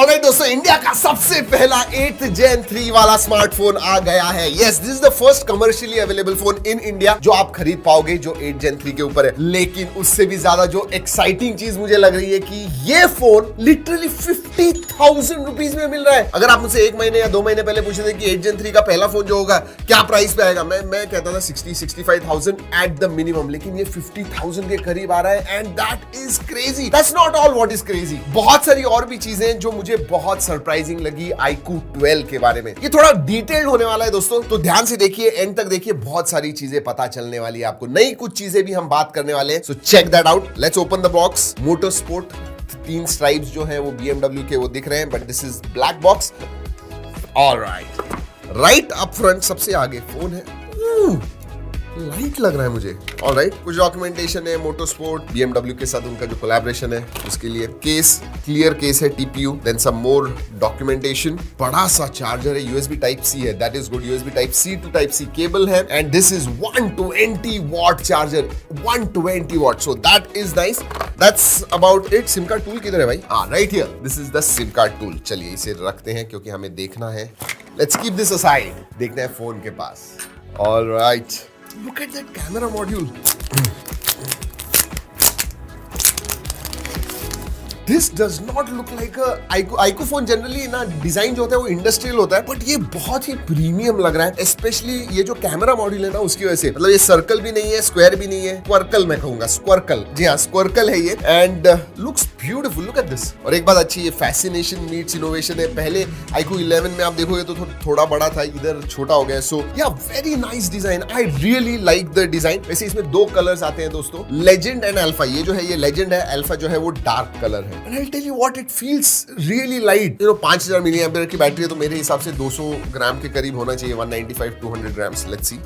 Alright दोस्तों, India का सबसे पहला 8th Gen 3 वाला स्मार्टफोन आ गया है। Yes, this is the first commercially available phone in India जो आप खरीद पाओगे जो 8th Gen 3 के ऊपर है। लेकिन उससे भी ज्यादा जो एक्साइटिंग चीज मुझे लग रही है कि ये फोन लिटरली 50,000 रुपीज में मिल रहा है। अगर आप मुझसे 1 महीने या 2 महीने पहले पूछे थे कि 8th Gen 3 का पहला फोन जो होगा क्या प्राइस पे आएगा, मैं कहता था 60-65,000 एट द मिनिमम, लेकिन ये 50,000 के करीब आ रहा है and that is crazy. That's not all what is crazy. बहुत सारी और भी चीजें जो मुझे बहुत सरप्राइजिंग लगी iQOO 12 के बारे में। ये थोड़ा डिटेल्ड होने वाला है दोस्तों, तो ध्यान से देखिए, एंड तक देखिए, बहुत सारी चीजें पता चलने वाली है आपको। नई कुछ चीजें भी हम बात करने वाले हैं, so check that out. Let's open the box. Motor sport 3 stripes जो है वो BMW के वो दिख रहे हैं, but this is black box. All right, right up front सबसे आगे फोन है। लाइट लग रहा है मुझे। ऑलराइट, कुछ डॉक्यूमेंटेशन है मोटर स्पोर्ट BMW के साथ उनका जो कोलैबोरेशन है उसके लिए। केस, क्लियर केस है, TPU, then some more documentation. बड़ा सा चार्जर है, USB Type-C है, that is good. USB Type-C to Type-C cable है and this is 120 watt charger, 120 watt, so that is nice. That's about it. SIM card tool किधर है भाई? Right here, this is the SIM card tool. चलिए इसे रखते हैं क्योंकि हमें देखना है। लेट्स कीप दिस असाइड, देखते हैं फोन के पास। Alright, look at that camera module. This does not look like a iQOO phone। Generally ना डिजाइन जो होता है वो इंडस्ट्रियल होता है, बट ये बहुत ही प्रीमियम लग रहा है, स्पेशली ये जो कैमरा मॉड्यूल है ना उसकी वजह से। मतलब ये सर्कल भी नहीं है, स्क्वायर भी नहीं है, स्क्वर्कल मैं कहूंगा, स्क्वर्कल। जी हाँ, स्क्वर्कल है ये and looks beautiful. Look at this. और एक बात अच्छी है, फैसिनेशन मीट्स इनोवेशन है। पहले iQOO 11 में आप देखोगे तो थोड़ा बड़ा था, इधर छोटा हो गया। सो या very nice design, I really like the design. वैसे इसमें 2 कलर्स आते हैं दोस्तों, लेजेंड एंड अल्फा। ये जो है ये लेजेंड है, अल्फा जो है वो डार्क कलर है। And I'll tell you what, it feels really light. 5000 milli ampere की बैटरी है, तो मेरे हिसाब से 200 ग्राम के करीब होना चाहिए। 195-200 ग्राम्स। लेट्स सी,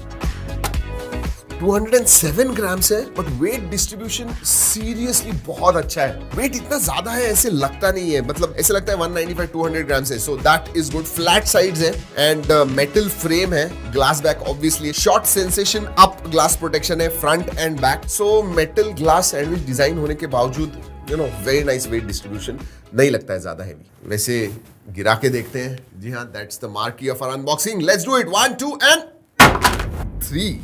207 ग्राम्स है, बट वेट डिस्ट्रीब्यूशन सीरियसली बहुत अच्छा है। वेट इतना ज्यादा है ऐसे लगता नहीं है, मतलब ऐसे लगता है 195-200 ग्राम्स है। So that is good. Flat sides है एंड मेटल फ्रेम है, glass back obviously, Schott Xensation up glass protection है front and back. So metal glass sandwich design होने के बावजूद वेरी नाइस वेट डिस्ट्रीब्यूशन, नहीं लगता है ज्यादा हैवी। वैसे गिरा के देखते हैं। जी हाँ, that's the marquee of our unboxing. Let's do it. 1 2 and 3।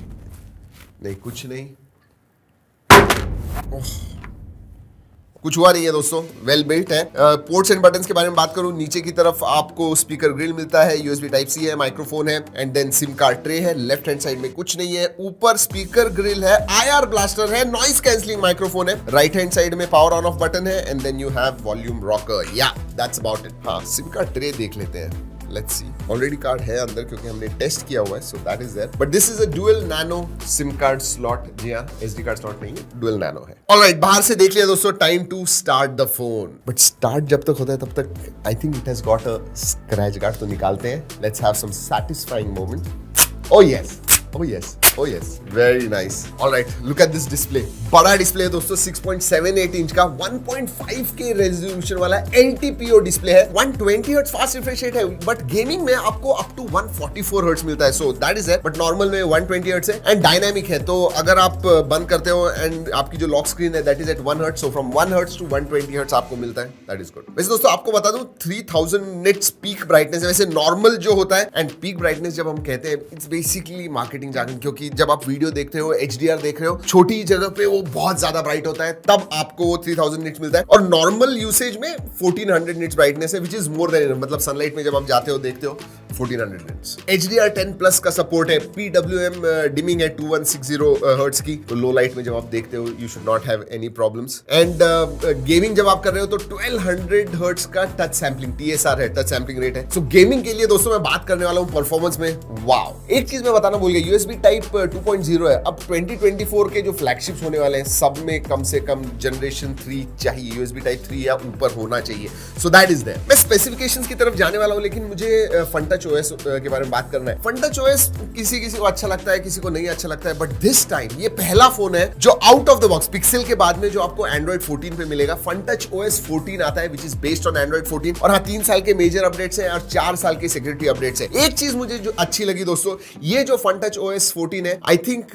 नहीं, कुछ नहीं, कुछ हुआ नहीं है दोस्तों, वेल बिल्ट है। पोर्ट्स एंड बटन्स के बारे में बात करूं, नीचे की तरफ आपको स्पीकर ग्रिल मिलता है, USB Type-C है, माइक्रोफोन है and then SIM card tray है। लेफ्ट हैंड साइड में कुछ नहीं है। ऊपर स्पीकर ग्रिल है, IR ब्लास्टर है, नॉइस कैंसलिंग माइक्रोफोन है। राइट हैंड साइड में पावर ऑन ऑफ बटन है and then you have volume rocker. Yeah that's about it. हाँ, सिम कार्ड ट्रे देख लेते हैं। Let's see. ऑलरेडी कार्ड है अंदर क्योंकि हमने टेस्ट किया हुआ है, so that is there. But this is a dual nano SIM card slot. जी हाँ, SD कार्ड स्लॉट नहीं है, dual nano है। Alright, बाहर से देख लिया दोस्तों। Time to start the phone. But start जब तक होता है तब तक I think it has got a scratch guard, तो निकालते हैं। Let's have some satisfying moment. Oh yes. Oh yes, oh yes, very nice. All right, look at this display. बड़ा डिस्प्ले है दोस्तों, 6.78 इंच का, 1.5K रेजोल्यूशन वाला LTPO display है। 120 hertz fast refresh rate है, बट गेमिंग में आपको up to 144 hertz मिलता है, सो दैट इज है। बट नॉर्मल में 120 हर्ट्ज है एंड डायनामिक है, तो अगर आप बंद करते हो एंड आपकी जो लॉक स्क्रीन है that is at 1 hertz, so from 1 hertz to 120 hertz आपको मिलता है, दैट इज गुड। वैसे दोस्तों आपको बता दूं 3000 निट्स पीक ब्राइटनेस है। वैसे नॉर्मल जो होता है एंड पीक ब्राइटनेस जब हम कहते हैं, इट्स बेसिकली मार्केटिंग जार्गन, क्योंकि जब आप वीडियो देख रहे हो, HDR देख रहे हो, छोटी जगह पे वो बहुत ज्यादा ब्राइट होता है, तब आपको 3000 निट्स मिलता है। और नॉर्मल यूसेज में 1400 निट्स ब्राइटनेस है, विच इज मोर देन, मतलब सनलाइट में जब आप जाते हो देखते हो 1400 निट्स। HDR 10+ का सपोर्ट है। PWM डिमिंग है 2160 हर्ट्ज की, तो लो लाइट में जब आप देखते हो you should not have any problems. And gaming जब आप कर रहे हो तो 1200 हर्ट्ज का टच सैम्पलिंग, TSR है, टच सैम्पलिंग रेट है। सो गेमिंग के लिए दोस्तों मैं बात करने वाला हूं परफॉर्मेंस में। वाओ, एक चीज मैं बताना भूल गया, USB Type 2.0 है। अब 2024 के जो फ्लैगशिप्स होने वाले हैं सब में कम से कम जनरेशन 3 चाहिए, USB Type 3 या ऊपर होना चाहिए, सो दैट इज देयर। मैं स्पेसिफिकेशंस की तरफ जाने वाला हूं, लेकिन मुझे FunTouch OS के बारे में बात करना है। FunTouch OS किसी किसी को अच्छा लगता है, किसी को नहीं अच्छा लगता है, बट दिस टाइम ये पहला फोन है जो out of the box, pixel के बाद में जो आपको Android 14 पे मिलेगा। FunTouch OS 14 आता है, which is based on Android 14। और हाँ, 3 साल के मेजर अपडेट्स हैं और 4 साल के सिक्योरिटी अपडेट्स हैं। एक चीज मुझे जो अच्छी लगी दोस्तों, ये जो FunTouch OS 14 है, I think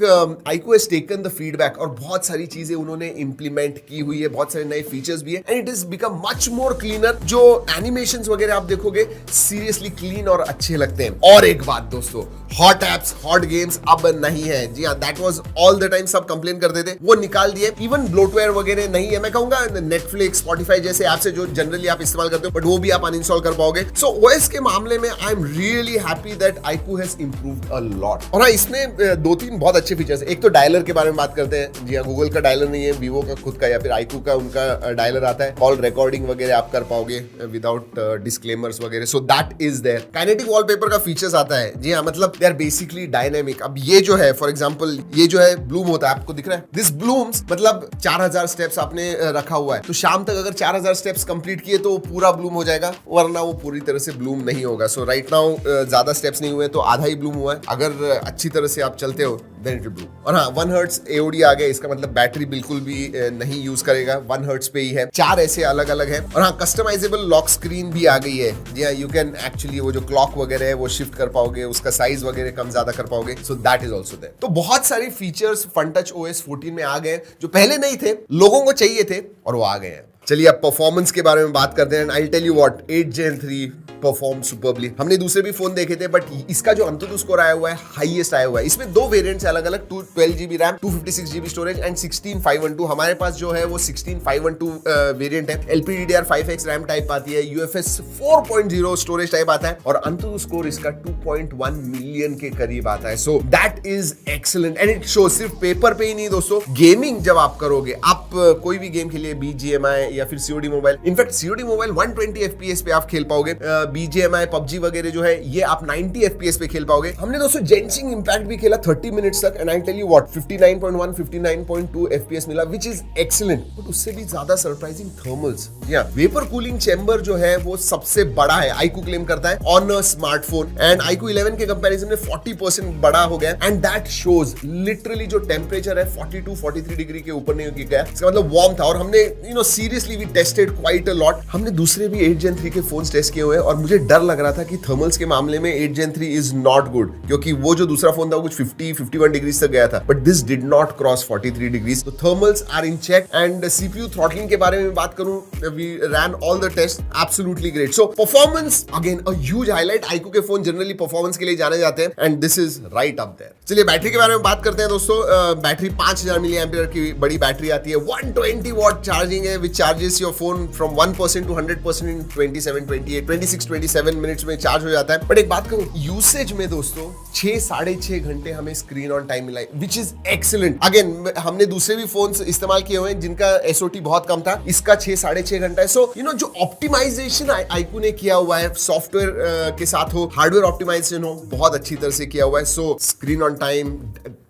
iQOO has taken the feedback और बहुत सारी चीजें उन्होंने इंप्लीमेंट की हुई है, बहुत सारे नए फीचर्स भी है and it is become much more cleaner. जो एनिमेशन एनिमेशंस वगैरह आप देखोगे सीरियसली क्लीन और अच्छे लगते हैं। और एक बात दोस्तों, हॉट एप्स, हॉट गेम्स अब नहीं है। जी हाँ, that was all the time सब कंप्लेन करते थे, वो निकाल दिए। इवन ब्लोटवेयर वगैरह नहीं है। मैं कहूंगा नेटफ्लिक्स, स्पॉटिफाई जैसे ऐप से जो जनरली आप इस्तेमाल करते हो, बट वो भी आप अनइंस्टॉल कर पाओगे। सो ओएस के मामले में I am really happy that iQOO has improved a lot. और हाँ, इसमें दो तीन बहुत अच्छे फीचर्स। एक तो डायलर के बारे में बात करते हैं। जी हाँ, गूगल का डायलर नहीं है, वीवो का खुद का या फिर iQOO का उनका डायलर आता है। कॉल रिकॉर्डिंग वगैरह आप कर पाओगे विदाउट डिस्क्लेमर्स वगैरह। So that is there. Kinetic wallpaper का फीचर्स आता है। जी हाँ, मतलब दे आर बेसिकली डायनेमिक। अब ये जो है, फॉर एग्जांपल ये जो है ब्लूम होता है, आपको दिख रहा है दिस ब्लूम्स, मतलब 4000 स्टेप्स आपने रखा हुआ है, तो शाम तक अगर 4000 स्टेप्स कंप्लीट किए तो पूरा ब्लूम हो जाएगा, वरना वो पूरी तरह से ब्लूम नहीं होगा। सो राइट नाउ ज्यादा स्टेप्स नहीं हुए तो आधा ही ब्लूम हुआ है। अगर अच्छी तरह से आप चलते हो देन इट विल ब्लूम। और हाँ, 1 हर्ट्ज AOD आ गया, इसका मतलब बैटरी बिल्कुल भी नहीं यूज करेगा, 1 हर्ट्ज पे ही है। 4 ऐसे अलग अलग है। और हाँ, कस्टमाइजेबल लॉक स्क्रीन भी आ गई है। जी हाँ, यू कैन एक्चुअली वो जो क्लॉक वगैरह है वो शिफ्ट कर पाओगे, उसका साइज वगैरह कम ज्यादा कर पाओगे। So that is also there. तो बहुत सारे फीचर्स FunTouch OS 14 में आ गए जो पहले नहीं थे, लोगों को चाहिए थे और वो आ गए हैं। चलिए अब परफॉर्मेंस के बारे में बात करते हैं। I tell you what, 8 Gen 3 perform superbly. हमने दूसरे भी फोन देखे थे, बट इसका जो अंतुतु स्कोर आया हुआ है हाईएस्ट आया हुआ है। इसमें 2 वेरिएंट्स अलग अलग, 12 GB RAM, 256 GB storage and 16512। हमारे पास जो है वो 16512 वेरिएंट है। LPDDR5X रैम टाइप आती है, UFS 4.0 स्टोरेज टाइप आता है और अंतुतु स्कोर इसका 2.1 मिलियन के करीब आता है। So that is excellent and it show सिर्फ पेपर पे ही नहीं दोस्तों, गेमिंग जब आप करोगे, आप कोई भी गेम खेलिए, BGMI या फिर COD mobile, in fact COD mobile 120 FPS पे आप खेल पाओगे। BGMI PUBG वगैरह जो है ये आप 90 FPS पे खेल पाओगे। हमने दोस्तों जेंशिंग इंपैक्ट भी खेला 30 मिनट्स तक and I tell you what, 59.1 59.2 FPS मिला, व्हिच इज एक्सीलेंट। बट उससे भी ज्यादा सरप्राइजिंग थर्मल्स। या वेपर कूलिंग चेंबर जो है वो सबसे बड़ा है, iQOO क्लेम करता है on a smartphone, and iQOO 11 के कंपैरिजन में 40% बड़ा हो गया एंड दैट शोज लिटरली जो टेंपरेचर है 42-43 डिग्री के ऊपर नहीं गया, इसका मतलब वार्म था। और हमने seriously we tested quite a lot. हमने दूसरे भी 8 Gen 3 के फोन्स टेस्ट किए हुए हैं और मुझे डर लग रहा था कि थर्मल्स के मामले में 8 Gen 3 इज नॉट गुड, क्योंकि वो जो दूसरा फोन था वो कुछ 50-51 डिग्री तक गया था, but this did not cross 43 degrees. तो thermals are in check and CPU throttling के बारे में बात करूं, we ran all the test, absolutely great. So performance again a huge highlight. iQOO के फोन जनरली परफॉर्मेंस के लिए जाने जाते हैं and this is right up there. चलिए बैटरी के बारे में बात करते हैं दोस्तों। बैटरी 5000 mAh की बड़ी बैटरी आती है, 120 वॉट चार्जिंग है which charges your phone from 1% to 100% in 26-27 minutes में चार्ज हो जाता है। बट एक बात करूं, यूसेज में दोस्तों 6-6.5 घंटे हमें स्क्रीन ऑन टाइम मिला है, विच इज एक्सीलेंट। अगेन हमने दूसरे भी फोन्स इस्तेमाल किए हुए हैं जिनका SOT बहुत कम था, इसका 6-6.5 घंटा है। सो जो ऑप्टिमाइजेशन iQOO ने किया हुआ है, सॉफ्टवेयर के साथ हो, हार्डवेयर ऑप्टिमाइजेशन हो, बहुत अच्छी तरह से किया हुआ है। सो स्क्रीन ऑन टाइम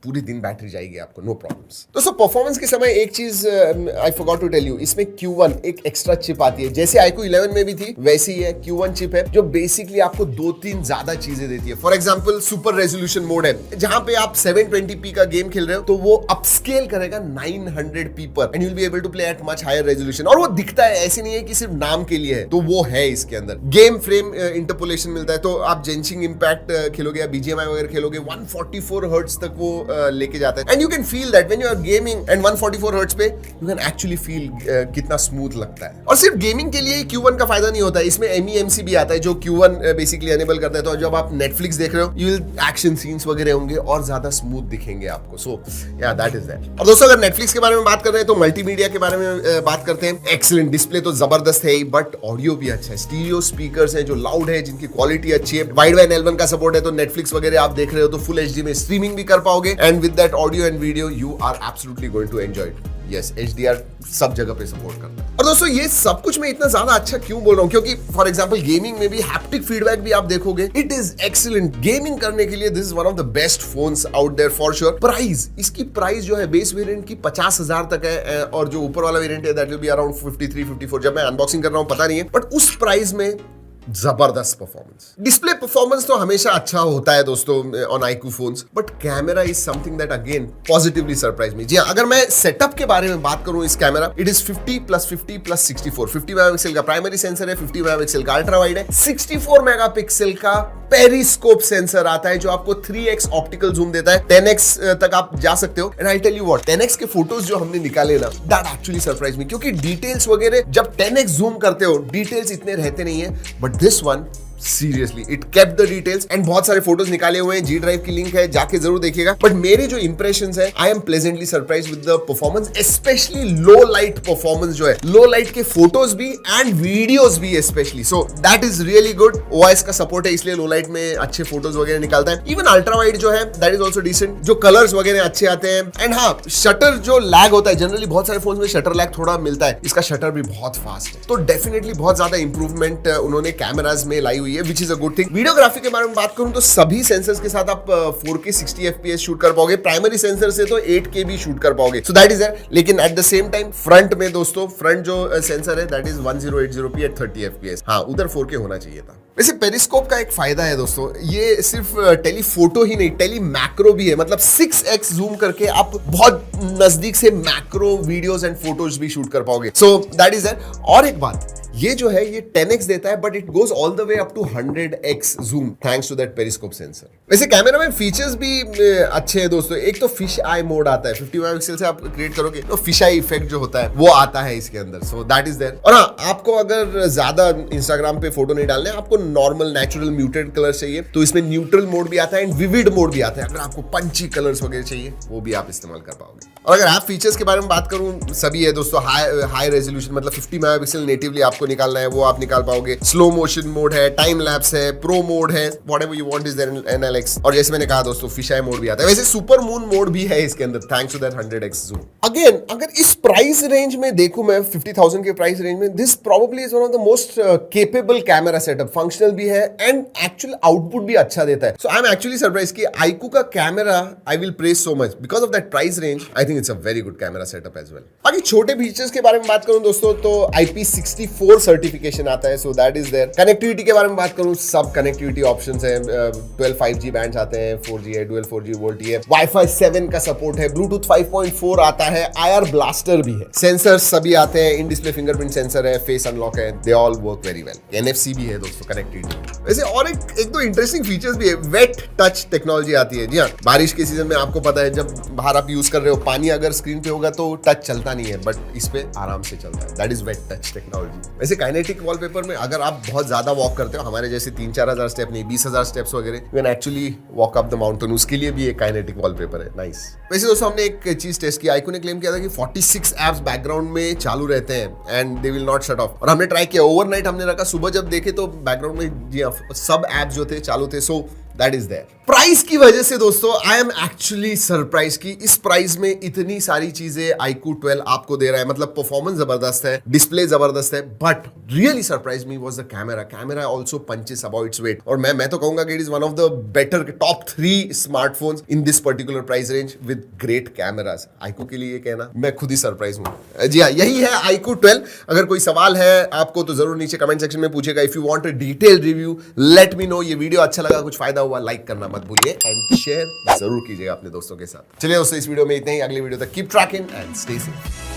पूरी दिन बैटरी जाएगी आपको, नो प्रॉब्लम्स। दोस्तों परफॉर्मेंस के समय एक चीज I forgot to tell you, इसमें Q1 एक एक्स्ट्रा चिप आती है, जैसे iQOO 11 में भी थी वैसी है। Q1 चिप है जो बेसिकली आपको 2-3 ज्यादा चीजें देती है। For example super resolution mode है, जहां पे आप 720p का गेम खेल रहे हो तो वो अपस्केल करेगा 900p पर and you will be able to play at much higher resolution. और वो दिखता है, ऐसे नहीं है कि सिर्फ नाम के लिए है, तो वो है इसके अंदर। गेम फ्रेम इंटरपोलेशन मिलता है, तो आप जेंशिंग इंपैक्ट खेलोगे या BGMI वगैरह खेलोगे 144 हर्ट्ज तक वो लेके जाता है and you can feel that when you are gaming and 144 hertz पे यू कैन एक्चुअली फील कितना स्मूथ लगता है। और सिर्फ गेमिंग के लिए ही Q1 का फायदा नहीं होता है, इसमें MEMC भी आता है जो Q1 बेसिकली एनेबल करता है। तो जब आप नेटफ्लिक्स देख रहे हो यू विल एक्शन सीन्स वगैरह होंगे और ज्यादा स्मूथ दिखेंगे आपको। सो या दैट इज दैट। और दोस्तों अगर नेटफ्लिक्स के बारे में बात कर रहे हैं तो मल्टीमीडिया के बारे में बात करते हैं। एक्सीलेंट डिस्प्ले तो जबरदस्त है ही, बट ऑडियो भी अच्छा है। स्टीरियो स्पीकर्स हैं जो लाउड है, जिनकी क्वालिटी अच्छी है। वाइड वाइड L1 का सपोर्ट है, तो नेटफ्लिक्स वगैरह आप देख रहे हो तो फुल HD में स्ट्रीमिंग भी कर पाओगे and with that audio and video you are absolutely going to enjoy it. Yes, HDR सब जगह पे सपोर्ट करता है। और दोस्तों ये सब कुछ मैं इतना ज्यादा अच्छा क्यों बोल रहा हूं, क्योंकि फॉर एग्जांपल गेमिंग में भी हैप्टिक फीडबैक भी आप देखोगे, इट इज एक्सीलेंट। गेमिंग करने के लिए this is one of the best phones out there for sure. Price, इसकी प्राइस जो है बेस वेरिएंट की 50,000 तक है और जो ऊपर वाला वेरिएंट है दैट विल बी अराउंड 53-54। जब मैं अनबॉक्सिंग कर रहा हूं पता नहीं है, बट उस प्राइस में जबरदस्त परफॉर्मेंस। डिस्प्ले परफॉर्मेंस तो हमेशा अच्छा होता है दोस्तों on iQOO phones, but camera is something that again positively surprise me. जी हाँ, अगर मैं सेटअप के बारे में बात करूं, इस कैमरा इट इज 50+50+64। 50 मेगापिक्सल का प्राइमरी सेंसर है, 50 मेगापिक्सल का अल्ट्रा वाइड है, 64 मेगापिक्सल का पेरिस्कोप सेंसर आता है जो आपको 3x ऑप्टिकल जूम देता है, 10x तक आप जा सकते हो। And I tell you what, 10x के फोटोज जो हमने निकाले ना, दैट एक्चुअली सरप्राइज मी, क्योंकि डिटेल्स वगैरह जब 10x जूम करते हो डिटेल्स इतने रहते नहीं है, but this one seriously it kept the details. And बहुत सारे फोटोज निकाले हुए हैं, जी ड्राइव की लिंक है, जाके जरूर देखिएगा। बट मेरे जो इंप्रेशंस है, I am pleasantly surprise with the performance, specially low light performance जो है, लो लाइट के फोटोज भी एंड वीडियोस भी specially, so that is really good. OIS का सपोर्ट है, इसलिए लो लाइट में अच्छे फोटोज वगैरह निकालता है। इवन अल्ट्रा वाइड जो है दैट इज ऑल्सो डिसेंट, जो कलर्स वगैरह अच्छे आते हैं। एंड हाँ, शटर जो लैग होता है, जनरली बहुत सारे फोन में शटर लैग थोड़ा मिलता है, इसका शटर भी बहुत फास्ट है, तो डेफिनेटली बहुत ज्यादा इंप्रूवमेंट उन्होंने कैमराज में लाई हुई है, which is a good thing. Videography के बारे में बात करूं तो सभी सेंसर्स के साथ आप 4K 60 FPS शूट कर पाओगे, प्राइमरी सेंसर से तो 8K भी शूट कर पाओगे, सो दैट इज देयर। लेकिन at the same time front में दोस्तों, फ्रंट जो सेंसर है that is 1080p eight 30 FPS, हाँ उधर 4K होना चाहिए था। वैसे पेरिस्कोप का एक फायदा है दोस्तों, ये सिर्फ टेलीफोटो ही नहीं, टेली मैक्रो भी है, मतलब 6x जूम करके आप बहुत नजदीक से मैक्रो वीडियोस एंड फोटोज भी शूट कर पाओगे, सो दैट इज दैट। और एक बात, ये जो है ये 10x देता है, but it goes all the way up to 100x zoom thanks to that periscope sensor. वैसे कैमरा में फीचर्स भी अच्छे हैं दोस्तों। एक तो फिश आई मोड आता है, 50 मेगापिक्सल से आप क्रिएट करोगे तो फिश आई इफेक्ट जो होता है वो आता है इसके अंदर, सो दैट इज देयर। और हाँ, आपको अगर ज्यादा इंस्टाग्राम पे फोटो नहीं डालने, आपको नॉर्मल नेचुरल म्यूटेड कलर चाहिए तो इसमें न्यूट्रल मोड भी आता है एंड विविड मोड भी आता है। अगर आपको पंची कलर्स वगैरह चाहिए वो भी आप इस्तेमाल कर पाओगे। और अगर ऐप फीचर्स के बारे में बात करूं, सभी है दोस्तों। हाई रेजोल्यूशन, मतलब 50 मेगापिक्सल नेटिवली आपको निकालना है, वो आप निकाल पाओगे। स्लो मोशन मोड है, टाइम लैप्स है, प्रो मोड है, whatever you want is there in NLX। और जैसे मैंने कहा दोस्तों, फिश आई मोड भी आता है। वैसे सुपर मून मोड भी है इसके अंदर thanks to that 100x zoom. Again, अगर इस प्राइस रेंज में देखूं मैं, 50,000 के प्राइस रेंज में, this probably is one of the most capable camera setup. Functional भी है एंड एक्चुअल आउटपुट भी अच्छा देता है। So I am actually surprise कि iQOO का camera I will praise so much because of that price range. I think it's a very good camera setup as well. बाकी छोटे फीचर्स के बारे में बात करूं दोस्तों तो IP64 सर्टिफिकेशन आता है, so that is there. Connectivity के बारे में बात करूं, सब कनेक्टिविटी ऑप्शंस हैं, 12 5G बैंड्स आते हैं, 4G है, डुअल 4G वोल्टी है, Wi-Fi 7 का सपोर्ट है, Bluetooth 5.4 आता है, IR ब्लास्टर भी है, सेंसर्स सभी आते हैं, इन डिस्प्ले फिंगरप्रिंट सेंसर है, फेस अनलॉक है, they all work very well. NFC भी है दोस्तों कनेक्टिविटी। वैसे और एक दो इंटरेस्टिंग फीचर्स भी है, वेट टच टेक्नोलॉजी आती है। जी हाँ, बारिश के सीजन में आपको पता है जब बाहर आप यूज कर रहे हो, पानी अगर स्क्रीन पे होगा तो टच चलता नहीं है, बट इस पे आराम से चलता है, that is wet touch technology. वैसे काइनेटिक वॉलपेपर में अगर आप बहुत ज्यादा वॉक करते हो, हमारे जैसे 3-4 हजार स्टेप नहीं, 20,000 स्टेप्स वगैरह, you can actually walk up the mountain, उसके लिए भी एक काइनेटिक वॉलपेपर है, नाइस। वैसे दोस्तों हमने एक चीज टेस्ट की, iQOO ने क्लेम किया था कि 46 एप्स बैकग्राउंड में चालू रहते हैं and they will not shut off. और हमने ट्राई किया, ओवरनाइट हमने रखा, सुबह जब देखे तो बैकग्राउंड में जी सब एप्स जो थे चालू थे, so that is there. Price की वजह से दोस्तों आई एम एक्चुअली सरप्राइज कि इस प्राइस में इतनी सारी चीजें iQOO 12 आपको दे रहा है। मतलब परफॉर्मेंस जबरदस्त है, डिस्प्ले जबरदस्त है, but really surprise me was the camera. Camera also punches about its weight, और मैं तो कहूंगा कि it is one of the better top 3 smartphones in this particular price range with great cameras. iQOO के लिए कहना मैं खुद ही सरप्राइज हूं। जी हाँ, यही है iQOO 12। अगर कोई सवाल है आपको तो जरूर नीचे कमेंट सेक्शन में पूछेगा। If you want a detail review let me know. ये वीडियो अच्छा लगा, कुछ फायदा हुआ, लाइक करना मत भूलिए एंड शेयर जरूर कीजिएगा अपने दोस्तों के साथ। चलिए दोस्तों, इस वीडियो में इतना ही। अगले वीडियो तक keep trekking and stay safe.